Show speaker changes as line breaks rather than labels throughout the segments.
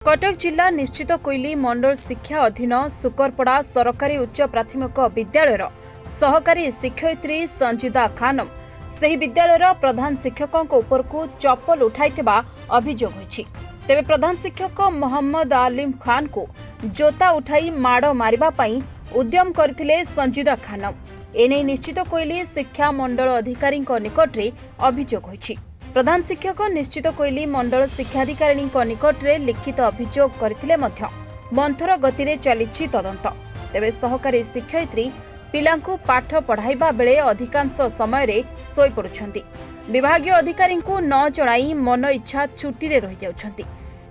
कटक जिला निश्चित कोइली मंडल शिक्षा अधीन सुकरपड़ा सरकारी उच्च प्राथमिक विद्यालय सहकारी शिक्षयित्री संजीदा खानम सही विद्यालय प्रधान शिक्षकों उपर को चप्पल उठाइथिबा अभियोग होइछि। तेबे प्रधान शिक्षक मोहम्मद आलिम खान को जोता उठाई माड़ मारिबा पई उद्यम करथिले संजीदा खानम। एने निश्चित कोइली शिक्षा मंडल अधिकारी निकटरे अभियोग होइछि। प्रधान शिक्षक निश्चित कोइली मंडल शिक्षाधिकारी निकटरे लिखित अभियोग करथिले मध्य मंथर गति चली तदंत। तेबे सहकारी शिक्षयित्री पिलांकु पाठ पढ़ाइबा बेले अधिकांश समय रे सोई पड़ुछंती। विभागीय अधिकारी को न जणाई मन इच्छा छुट्टी रे रहि जाउछंती।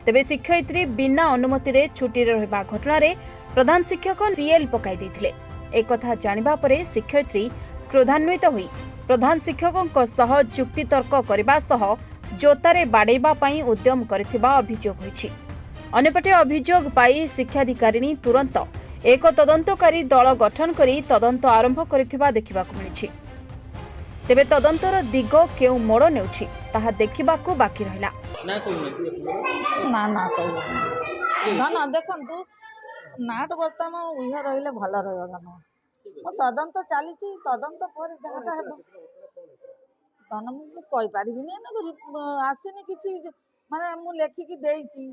तेबे शिक्षयित्री बिना अनुमति रे छुट्टी रे रहिबा घटना रे प्रधान शिक्षक सीएल पकाई दैथिले। एक कथा जानिबा परे शिक्षयित्री क्रोधान्वित होई प्रधान शिक्षकों सह जुक्तितर्क करबा सह जोतारे बाड़ेबा पई उद्यम करथिबा अभियोग होइछि। अन्यपटे अभियोग पाई शिक्षाधिकारिणी तुरंत एक तदंतकारी दल गठन करी तदंत आरंभ करथिबा देखिबाकु मिलिछि। तेबे तदंतर दिग केउ मोड़ नेउछि ताहा देखिबाकु बाकी रहिला।
ना ना ना ना देखंतु नाट बर्तमान उह रहिले भल रहबा गाना तदंत चली तदंत पर जहाटा हेबो तन मु कहि परिबिनी ना आसीनी किछि माने मु लेखिकी देइछि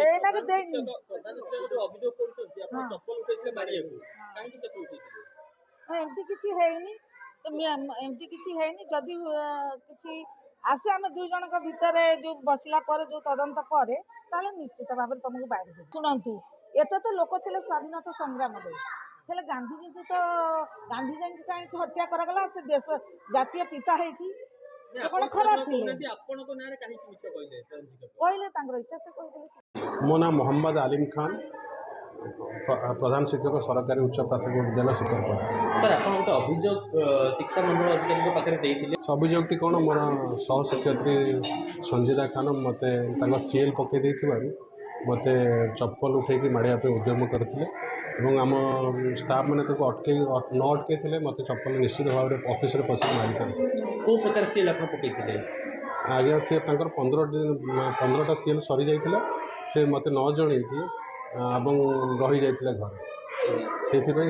एना के देइनी
अभियोग करछथि आपण चप्पल उठैथिले मारियाको काहे कि चप्पल उठैथिले
एमती किछि हेइनी एमती किछि हेइनी जदी किछि आसे आम दुई जनक भितरे जो बसला पर जो तदंत पर ताले निश्चित भाव तुमको बाड़ी दे सुनंतु एत तो लोक थे स्वाधीनता संग्राम हेले गांधीजी को तो गांधीजी को कहीं हत्या करगला से देश जातीय पिता है कि कौन खराब थे कहले इच्छा से कहले।
मो नाम मोहम्मद आलिम खान प्रधान शिक्षक सरकारी उच्च प्राथमिक विद्यालय सुकरपड़ा।
सर आपण गोटे अभियोग शिक्षा मंडल अधिकारी पाखे देइथिले
अभियोगटी कौन मोर सह शिक्षयित्री संजीदा खान मते सीएल पकई देथिबारु मते चप्पल उठेकी मारिया पे उद्यम करथिले एवं आम स्टाफ मैंने अटके न अटके मत चप्पल निश्चित भाव में ऑफिस रे पसी मारी
को प्रकार सीएल आप पकईथिले
आज्ञा सी 15टा सीएल सरी जाइथिला से मते न जणैकी रही जाइथिला घर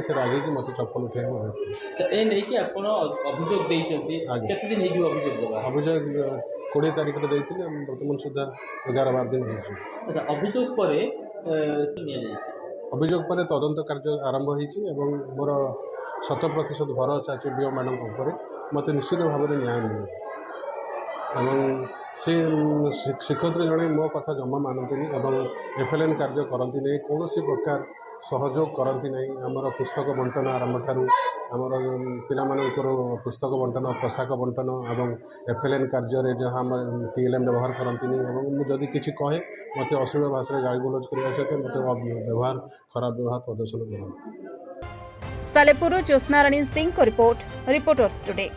से रागे कि मत चप्पल उठे
ए नहीं कि आपण अभियोग देइचंती केते दिन हेजु अभियोग देबा
अभियोग 20 तारिख रे देइथिले वर्तमान सुधा 11-12 दिन होइछ।
अच्छा अभियोग परे निया जाइछ
अभियोग पर तदंत कार्य आरंभ होइछि एवं मोर 100% भरोसा अछि डीओ मैडम ऊपर मते निश्चित भाव में न्याय मिले एवं से शिक्षयित्री जड़े मो कथा जमा मानती एवं एफएलएन कार्य करती नहीं कौन प्रकार सहयोग करती नहीं आमर पुस्तक बंटन आरंभ ठारू आमर पिलामानकर पुस्तक बंटन पोशाक बंटन एवं एफएलएन कार्य जहाँ टीएलएम व्यवहार करती जदि किसी कहे मत अश्लील भाषा गाली गुलज करने सहित मत व्यवहार खराब व्यवहार प्रदर्शन कर।
सालेपुर ज्योत्स्नाराणी सिंह को रिपोर्टर्स टुडे।